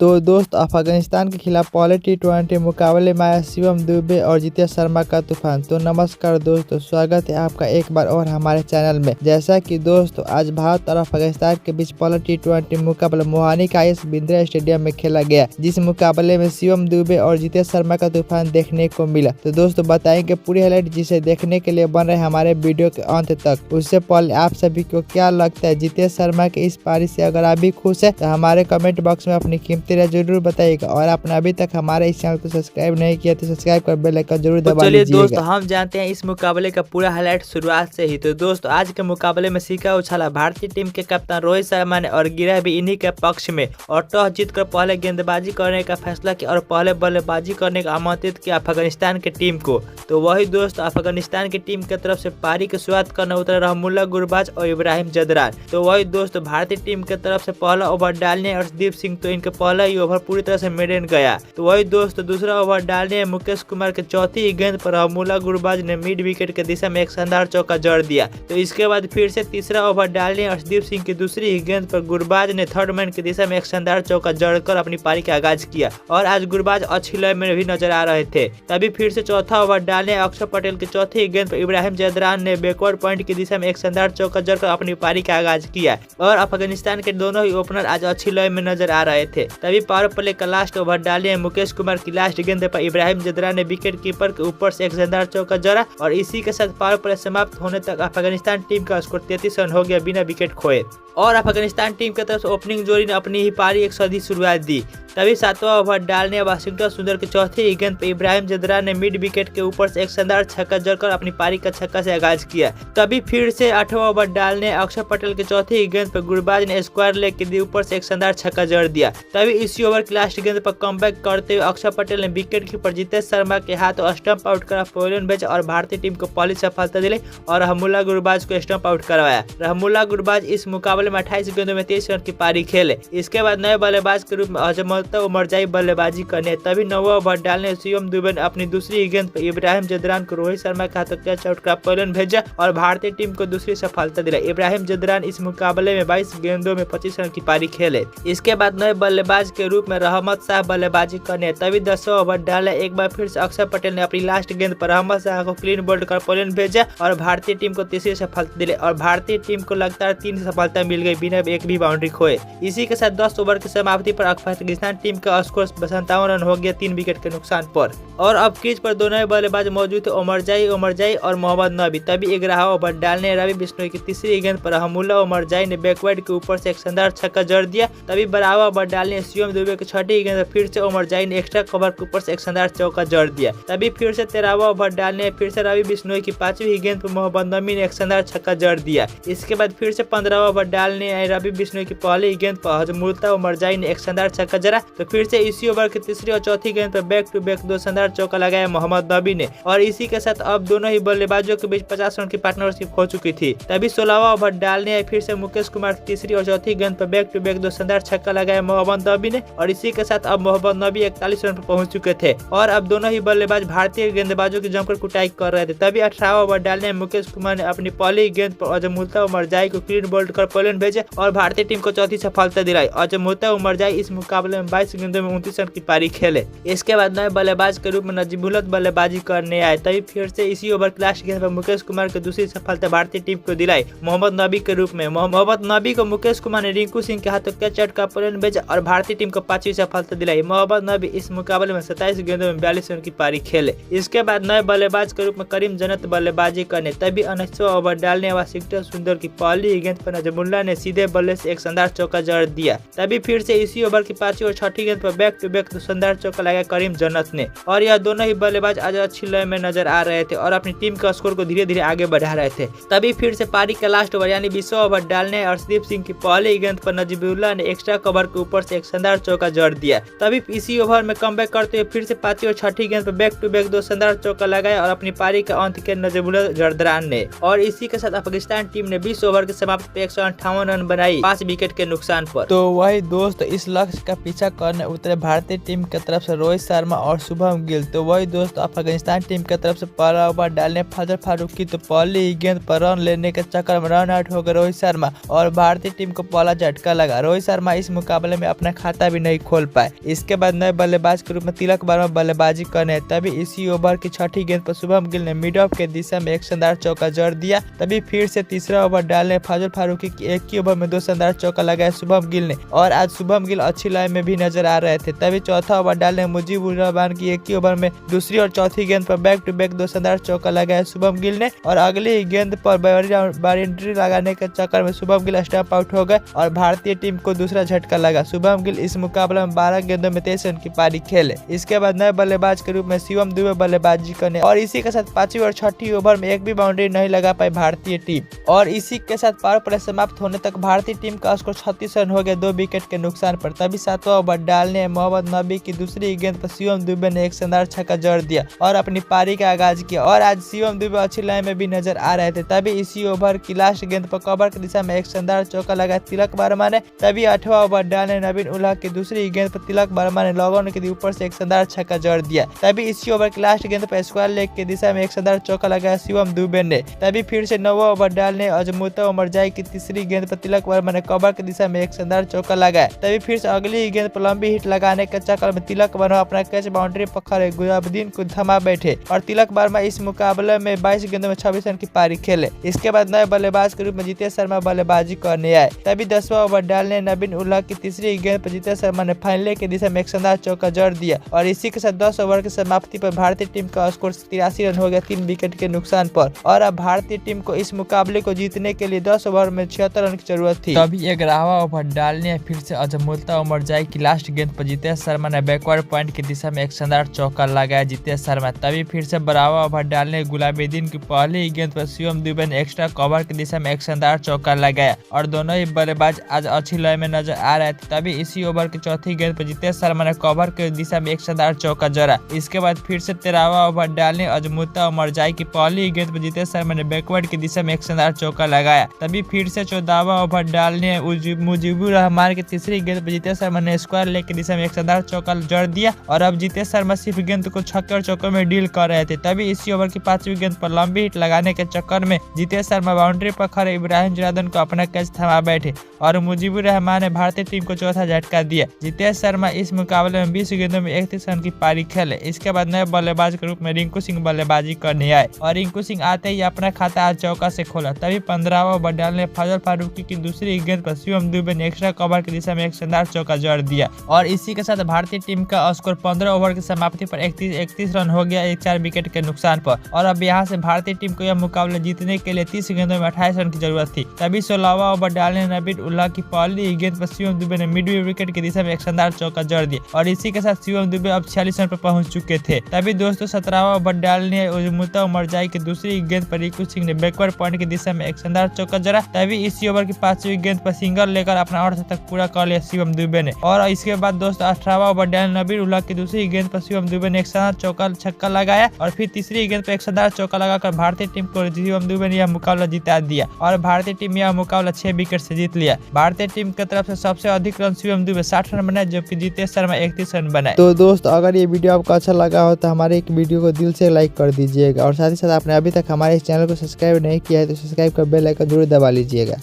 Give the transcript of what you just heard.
तो दोस्त अफगानिस्तान के खिलाफ पहले T20 मुकाबले में आया शिवम दुबे और जितेश शर्मा का तूफान। तो नमस्कार दोस्तों, स्वागत है आपका एक बार और हमारे चैनल में। जैसा कि दोस्तों आज भारत और अफगानिस्तान के बीच पहला T20 मुकाबला मोहाली का IS बिंद्रा स्टेडियम में खेला गया, जिस मुकाबले में शिवम दुबे और जितेश शर्मा का तूफान देखने को मिला। तो दोस्तों बताएंगे पूरी हाईलाइट, जिसे देखने के लिए बन रहे हमारे वीडियो के अंत तक। उससे पहले आप सभी को क्या लगता है जितेश शर्मा के इस पारी से? अगर आप भी खुश है तो हमारे कमेंट बॉक्स में अपनी कीमती राय जरूर बताइएगा, और आपने अभी तक हमारे इस चैनल को सब्सक्राइब नहीं किया तो सब्सक्राइब कर बेल आइकन जरूर दबा लीजिएगा। चलिए दोस्तों, हम जानते हैं इस मुकाबले का पूरा हाईलाइट शुरुआत से ही। तो दोस्तों आज के मुकाबले में सिक्का उछाला भारतीय टीम के कप्तान रोहित शर्मा ने और गिरा भी इन्हीं के पक्ष में, और टॉस जीतकर पहले गेंदबाजी करने का फैसला किया और पहले बल्लेबाजी करने का आमंत्रित किया अफगानिस्तान की टीम को। तो वही दोस्तों अफगानिस्तान की टीम की तरफ से पारी की शुरुआत करने उतरे रहमुल्ला गुरबाज और इब्राहिम जदरान। तो वही दोस्तों भारतीय टीम की तरफ से पहला ओवर डालने अर्शदीप सिंह, तो इनके पहला ही ओवर पूरी तरह से मेडन गया। तो वही दोस्तों दूसरा ओवर डालने मुकेश कुमार के चौथी ही गेंद पर रहमुल्ला गुरबाज ने मिड विकेट के दिशा में एक शानदार चौका जड़ दिया। तो इसके बाद फिर से तीसरा ओवर डालने अर्शदीप सिंह की दूसरी ही गेंद पर गुरबाज ने थर्ड मैन की दिशा में एक शानदार चौका जड़कर अपनी पारी का आगाज किया, और आज गुरबाज अच्छी लय में भी नजर आ रहे थे। तभी फिर से चौथा ओवर डालने अक्षर पटेल की चौथी ही गेंद पर इब्राहिम जदरान ने बैकवर्ड पॉइंट की दिशा में एक शानदार चौका जड़कर अपनी पारी का आगाज किया, और अफगानिस्तान के दोनों ही ओपनर आज अच्छी लय में नजर आ रहे थे। तभी पावर प्ले का लास्ट ओवर डाले मुकेश कुमार की लास्ट गेंद पर इब्राहिम जदरान ने विकेट कीपर के ऊपर से एक शानदार चौका जड़ा, और इसी के साथ पावर प्ले समाप्त होने तक अफगानिस्तान टीम का स्कोर 33 रन हो गया बिना विकेट खोए, और अफगानिस्तान टीम की तरफ से ओपनिंग जोड़ी ने अपनी ही पारी 100 शुरुआत दी। तभी सातवां ओवर डालने वाशिंगटन सुंदर की चौथी ही गेंद पर इब्राहिम जदरान ने मिड विकेट के ऊपर से एक शानदार छक्का जड़कर अपनी पारी का छक्का से आगाज किया। तभी फिर से आठवां ओवर डालने अक्षर पटेल की चौथी ही गेंद पर गुरबाज ने स्क्वायर लेग के ऊपर से एक शानदार छक्का जड़ दिया। तभी इसी ओवर की लास्ट गेंद पर कमबैक करते हुए अक्षर पटेल ने विकेट कीपर जितेश शर्मा के हाथों स्टंप आउट करा पवेलियन भेजा, और भारतीय टीम को पहली सफलता दिलाई और रहमुल्ला गुरबाज को स्टंप आउट करवाया। रहमुल्ला गुरबाज इस मुकाबले में 28 गेंदों में 23 रन की पारी खेले। इसके बाद नए बल्लेबाज के रूप में अजमत उमरजाई बल्लेबाजी करने। तभी नौवां ओवर डालने शिवम दुबे ने अपनी दूसरी गेंद पर इब्राहिम जदरान को रोहित शर्मा के हाथों कैच आउट कर पवेलियन भेजा, और भारतीय टीम को दूसरी सफलता दिलाई। इब्राहिम जदरान इस मुकाबले में 22 गेंदों में 25 रन की पारी खेले। इसके बाद नए बल्लेबाज के रूप में रहमत शाह बल्लेबाजी करने। तभी 10वां ओवर डाला एक बार फिर से अक्षर पटेल ने अपनी लास्ट गेंद पर रहमत शाह को क्लीन बोल्ड कर पवेलियन भेजा, और भारतीय टीम को तीसरी सफलता दिलाई, और भारतीय टीम को लगातार 3 सफलता मिल गई बिना एक भी बाउंड्री खोए। इसी के साथ 10 ओवर की समाप्ति पर अफगानिस्तान टीम का स्कोर 57 रन हो गया 3 विकेट के नुकसान पर, और अब क्रीज पर दोनों बल्लेबाज मौजूद थे उमरजाई और मोहम्मद नबी। तभी 11वां ओवर डालने रवि बिश्नोई की तीसरी गेंद पर रहमुल्ला उमरजाई ने बैकवर्ड के ऊपर से एक शानदार छक्का जड़ दिया। तभी 12वां ओवर डालने शिवम दुबे की छठी गेंद पर फिर से उमरजाई ने एक्स्ट्रा कवर के ऊपर से एक शानदार चौका जड़ दिया। तभी फिर से 13वां ओवर डालने फिर से रवि बिश्नोई की 5वीं गेंद पर मोहम्मद नबी ने एक शानदार छक्का जड़ दिया। इसके बाद फिर से 15वां ओवर डालने रवि बिश्नोई की पहली गेंद पर अजमुल्ला उमरजाई ने एक शानदार छक्का जड़ा। तो फिर से इसी ओवर की तीसरी और चौथी गेंद पर बैक टू बैक 2 शानदार चौका लगाया मोहम्मद नबी ने, और इसी के साथ अब दोनों ही बल्लेबाजों के बीच 50 रन की पार्टनरशिप हो चुकी थी। तभी 16वां ओवर डालने फिर से मुकेश कुमार की तीसरी और चौथी गेंद पर बैक टू बैक 2 शानदार छक्का लगाया मोहम्मद नबी ने, और इसी के साथ अब मोहम्मद नबी 41 रन पर पहुंच चुके थे, और अब दोनों ही बल्लेबाज भारतीय गेंदबाजों की जमकर कुटाई कर रहे थे। तभी 18वां ओवर डालने मुकेश कुमार ने अपनी पहली गेंद पर अजमुल्ला उमरजाई को क्लीन बोल्ड कर पवेलियन भेजे, और भारतीय टीम को चौथी सफलता दिलाई। अजमुल्ला उमरजाई इस मुकाबले में 22 गेंदों में 29 रन की पारी खेले। इसके बाद नए बल्लेबाज के रूप में नजीबुल्लत बल्लेबाजी करने आए। तभी फिर से इसी ओवर की लास्ट गेंद पर मुकेश कुमार को दूसरी सफलता भारतीय टीम को दिलाई मोहम्मद नबी के रूप में। मोहम्मद नबी को मुकेश कुमार ने रिंकू सिंह के हाथों कैच आउट कर पवेलियन भेजा, और भारतीय टीम को 5वीं सफलता दिलाई। मोहम्मद नबी इस मुकाबले में 27 गेंदों में 42 रन की पारी खेले। इसके बाद नए बल्लेबाज के रूप में करीम जन्नत बल्लेबाजी करने। तभी 19वां ओवर डालने वाशिंगटन सुंदर की पहली गेंद पर नजमुल्ला ने सीधे बल्ले से एक शानदार चौका जड़ दिया। तभी फिर से इसी ओवर की 5वीं और 6ठी गेंद पर बैक टू बैक 2 शानदार चौका लगाया करीम जन्नत ने, और यह दोनों ही बल्लेबाज आज अच्छी लय में नजर आ रहे थे और अपनी टीम का स्कोर को धीरे धीरे आगे बढ़ा रहे थे। तभी फिर से पारी का लास्ट ओवर यानी 20वां ओवर डालने अर्शदीप सिंह की पहली गेंद पर नजीबुल्लाह ने एक्स्ट्रा कवर के ऊपर से एक शानदार चौका जड़ दिया। तभी इसी ओवर में कमबैक करते हुए फिर से 5वीं और 6ठी गेंद पर बैक टू बैक 2 शानदार चौका लगाया, और अपनी पारी का अंत किया नजीबुल्लाह जदरान ने, और इसी के साथ अफगानिस्तान टीम ने 20 ओवर के समाप्ति पे 158 रन बनाई 5 विकेट के नुकसान पर। तो वही दोस्त इस लक्ष्य का पीछा करने उतरे भारतीय टीम की तरफ से रोहित शर्मा और शुभम गिल। तो वही दोस्त अफगानिस्तान टीम की तरफ से पहला ओवर डालने फजल फारूकी तो पहली ही गेंद पर रन लेने के चक्कर में रन आउट हो गए रोहित शर्मा और भारतीय टीम को पहला झटका लगा। रोहित शर्मा इस मुकाबले में अपना खाता भी नहीं खोल पाए। इसके बाद नए बल्लेबाज के रूप में तिलक वर्मा बल्लेबाजी करने, तभी इसी ओवर की छठी गेंद पर शुभम गिल ने मिड ऑफ के दिशा में एक शानदार चौका जड़ दिया। तभी फिर से तीसरा ओवर डालने फजल फारूकी की एक ही ओवर में 2 शानदार चौका लगाया शुभम गिल ने और आज शुभम गिल अच्छी लाइन में भी नजर आ रहे थे। तभी चौथा ओवर डालने मुजीबुर रहमान की एक ही ओवर में दूसरी और चौथी गेंद पर बैक टू बैक 2 शानदार चौका लगाया शुभम गिल ने और अगली ही गेंद पर बाउंड्री लगाने के चक्कर में शुभम गिल स्टंप आउट हो गए और भारतीय टीम को दूसरा झटका लगा। शुभम गिल इस मुकाबले में 12 गेंदों में 23 रन की पारी खेले। इसके बाद नए बल्लेबाज के रूप में शिवम दुबे बल्लेबाजी करने और इसी के साथ 5वीं और 6ठी ओवर में एक भी बाउंड्री नहीं लगा पाई भारतीय टीम और इसी के साथ पावर प्ले समाप्त होने तक भारतीय टीम का स्कोर 36 रन हो गया 2 विकेट के नुकसान पर। तभी 7वां ओवर डालने मोहम्मद नबी की दूसरी गेंद पर शिवम दुबे ने एक शानदार छक्का जड़ दिया और अपनी पारी का आगाज किया और आज शिवम दुबे अच्छी लाइन में भी नजर आ रहे थे। तभी इसी ओवर की लास्ट गेंद पर कवर की दिशा में एक शानदार चौका लगा तिलक वर्मा ने। तभी 8वां ओवर डालने नवीन उल्लाह की दूसरी गेंद पर तिलक वर्मा ने लॉग ऑन के ऊपर से एक शानदार छक्का जड़ दिया। तभी इसी ओवर की लास्ट गेंद पर स्क्वायर लेग की दिशा में एक शानदार चौका लगाया शिवम दुबे ने। तभी फिर से 9वां ओवर डालने अजमुता उमरजाई की तीसरी गेंद पर तिलक वर्मा ने कवर की दिशा में एक शानदार चौका लगाया। तभी फिर से अगली गेंद पर लंबी हिट लगाने के चक्कर में तिलक वर्मा अपना कैच बाउंड्री पर खड़े गुलाबुद्दीन को थमा बैठे और तिलक वर्मा इस मुकाबले में 22 गेंदों में 26 रन की पारी खेले। इसके बाद नए बल्लेबाज के रूप में जितेश शर्मा बल्लेबाजी करने आए। तभी 10वां ओवर डालने नवीन उल्लाह की तीसरी गेंद पर जितेश शर्मा ने फाइनल की दिशा में एक शानदार चौका जड़ दिया और इसी के साथ 10 ओवर की समाप्ति पर भारतीय टीम का स्कोर 83 रन हो गया 3 विकेट के नुकसान पर और अब भारतीय टीम को इस मुकाबले को जीतने के लिए 10 ओवर में 76 रन की जरूरत थी। तभी 11वां ओवर डालने फिर से अजमुता उमरजाई की लास्ट गेंद पर जितेश शर्मा ने बैकवर्ड पॉइंट की दिशा में एक शानदार चौका लगाया जितेश शर्मा। तभी फिर से 12वां ओवर डालने गुलाबुद्दीन की पहली गेंद पर शिवम दुबे ने एक्स्ट्रा कवर की दिशा में एक शानदार चौका लगाया और दोनों ही बल्लेबाज आज अच्छी लय में नजर आ रहे थे। तभी इसी ओवर की चौथी गेंद पर जितेश शर्मा ने कवर की दिशा में एक शानदार चौका जड़ा। इसके बाद फिर से 13वां ओवर डालने अजमुता उमरजाई की पहली गेंद पर जितेश शर्मा ने बैकवर्ड की दिशा में एक शानदार चौका लगाया। तभी फिर से 14वां ओवर डालने मुजीबुर रहमान की तीसरी गेंद पर जितेश शर्मा ने स्क्वायर लेग की दिशा में एक शानदार चौका जड़ दिया और अब जितेश शर्मा सिर्फ गेंद को छक्के और चौकों में डील कर रहे थे। तभी इसी ओवर की 5वीं गेंद पर लंबी हिट लगाने के चक्कर में जितेश शर्मा बाउंड्री पर खड़े इब्राहिम जरादन को अपना कैच थमा बैठे और मुजीबुर रहमान ने भारतीय टीम को चौथा झटका दिया। जितेश शर्मा इस मुकाबले में 20 गेंदों में 31 रन की पारी खेले। इसके बाद नए बल्लेबाज के रूप में रिंकू सिंह बल्लेबाजी करने आए और रिंकू सिंह आते ही अपना खाता आज चौका से खोला। तभी 15वां ओवर डालने फजल फारूकी की दूसरी गेंद पर शिवम दुबे ने एक्स्ट्रा कवर की दिशा में एक शानदार चौका जड़ दिया और इसी के साथ भारतीय टीम का स्कोर 15 ओवर की समाप्ति पर 31 रन हो गया 4 विकेट के नुकसान पर और अब यहाँ से भारतीय टीम को यह मुकाबला जीतने के लिए 30 गेंदों में 28 रन की जरूरत थी। तभी 16वां ओवर डालने नवीन उल्लाह की पहली गेंद पर शिवम दुबे ने मिड विकेट की दिशा में एक शानदार चौका जड़ दिया और इसी के साथ शिवम दुबे अब 46 रन पर पहुंच चुके थे। तभी दोस्तों 17वां ओवर डालने अजमुता उमरजाई की दूसरी गेंद पर रिंकू सिंह ने बैकवर्ड पॉइंट की दिशा में एक शानदार चौका जड़ा। तभी इसी ओवर की 5वीं गेंद पर सिंगल लेकर अपना अर्धशतक पूरा कर लिया शिवम दुबे ने और इसके बाद दोस्तों 18वां ओवर डालने नवीन उल्लाह की दूसरी गेंद पर शिवम दुबे ने एक शानदार चौका छक्का लगाया और फिर तीसरी गेंद पर एक शानदार चौका लगाकर भारतीय टीम को शिवम दुबे ने यह मुकाबला जिता दिया और भारतीय टीम यह मुकाबला 6 विकेट से जीत लिया। भारतीय टीम की तरफ से सबसे अधिक रन शिवम दुबे 60 रन बनाए जबकि जितेश शर्मा 31 रन बनाए। तो दोस्त अगर ये वीडियो आपको अच्छा लगा हो तो हमारे एक वीडियो को दिल से लाइक कर दीजिएगा और साथ ही साथ आपने अभी तक हमारे इस चैनल को सब्सक्राइब नहीं किया है तो सब्सक्राइब कर बेल आइकन जरूर दबा लीजिएगा।